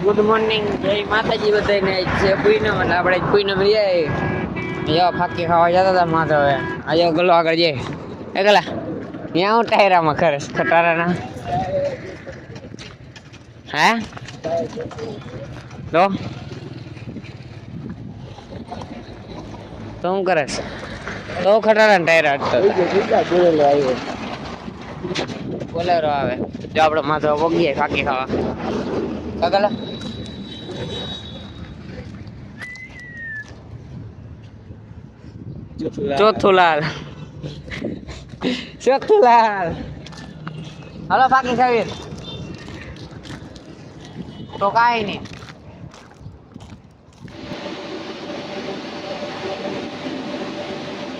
Good morning, જય માતાજી બધાને. છે પૂનમ એટલે આપણે પૂનમ લઈએ. જો ફાકી ખાવા જતા હતા માથે. હવે આજો ગલો આગળ જઈએ. એ ગલા ત્યાં હું ટાયરામાં ખરસ ખટારાના હે તો શું કરે છે? તો ખટારા ને ટાયર હટતો બોલેરો આવે. જો આપડે માથે પગીએ ફાકી ખાવા. કાગલા ચોથુલાલ ચોથુલાલ હાલો ફાકી ખાવી તો કાઈ નઈ.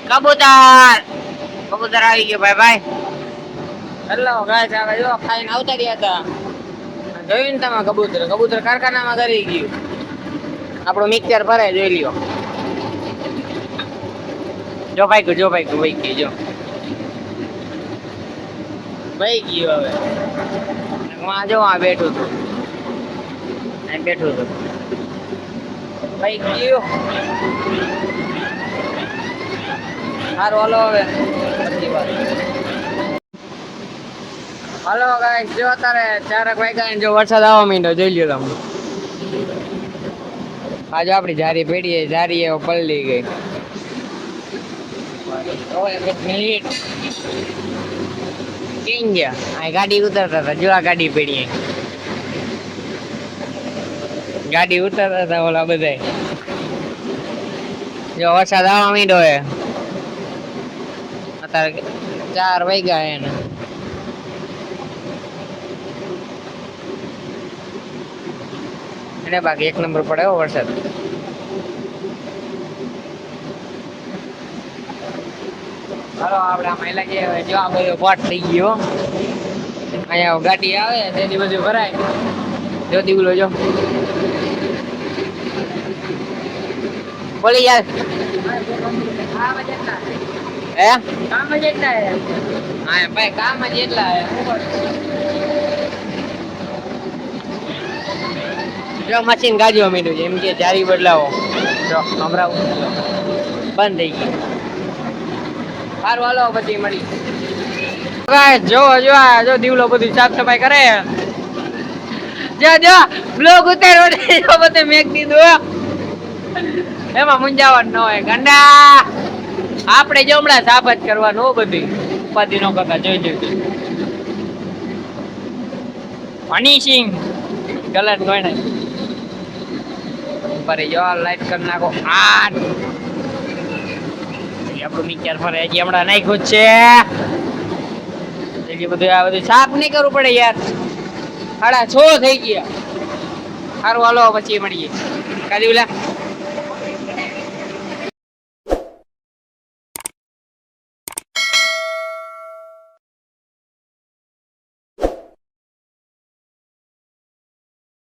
કબૂતર કબૂતર આવી ગયો ભાઈ ભાઈ. હેલો ગાઈસ, આવે જો ખાઈને આવતા રહ્યા હતા. જોયું ને તમે કબૂતર કબૂતર કારખાનામાં કરી ગયું. આપણું મિક્સર ભરાય જોઈ લ્યો. જો ભાઈ ગયું જો ભાઈ ગયું ભાઈ ગયું જો ભાઈ ગયું. હવે હું આ જો આ બેઠું છું અહીં બેઠું છું ભાઈ ગયું. સારું હાલો હવે પછી વાત. હાલો ગાઈસ, જો અત્યારે 4 વાગ્યા જો વરસાદ આવવા માંડ્યો જોઈ લ્યો તમે. આજે આપણી જારી પેઢી જારી એવો પલળી ગઈ. ક્યાં ગયા? આ ગાડી ઉતરતા હતા. જો આ ગાડી પેઢી ગાડી ઉતરતા હતા ઓલા બધા. જો વરસાદ આવવા માંડ્યો હે. અત્યારે 4 વાગ્યા એને. એને બાકી 1 નંબર પડે વરસાદ. હાલો આપણે આ મહિલા જે જો આ બધો પાટ થઈ ગયો. અહીંયા ગાડી આવે તેની બધું ભરાય. જો દીવલો જો બોલી યાર હે કામ જ એટલા હે. હા ભાઈ કામ જ એટલા હે. જો મશીન ગાડીઓ માંડ્યું છે એમ કે જારી બદલાવો. જો હમણાં બંધ થઈ ગઈ. સારું હાલો પછી મળી. જો જો જો દીવલો બધી સાફ સફાઈ કરે. જો જો બ્લોક ઉતાર બધે મેક દીધું. એમાં મુંજાવાનું ન હોય ગંડા. આપણે જો હમણાં સાફ જ કરવાનું બધી ઉપાધિ નો કરતા. જોઈ જોઈ હની સિંહ ગલત કોઈ નહીં. ઉપર જો લાઈટ કરી નાખો. આપણું મિક્સર ફરે હજી હમણાં નાખ્યું જ છે. બધું આ બધું સાફ નહીં કરવું પડે યાર. 6:30 થઈ ગયા. સારું હાલો પછી મળીએ. કાદી બોલા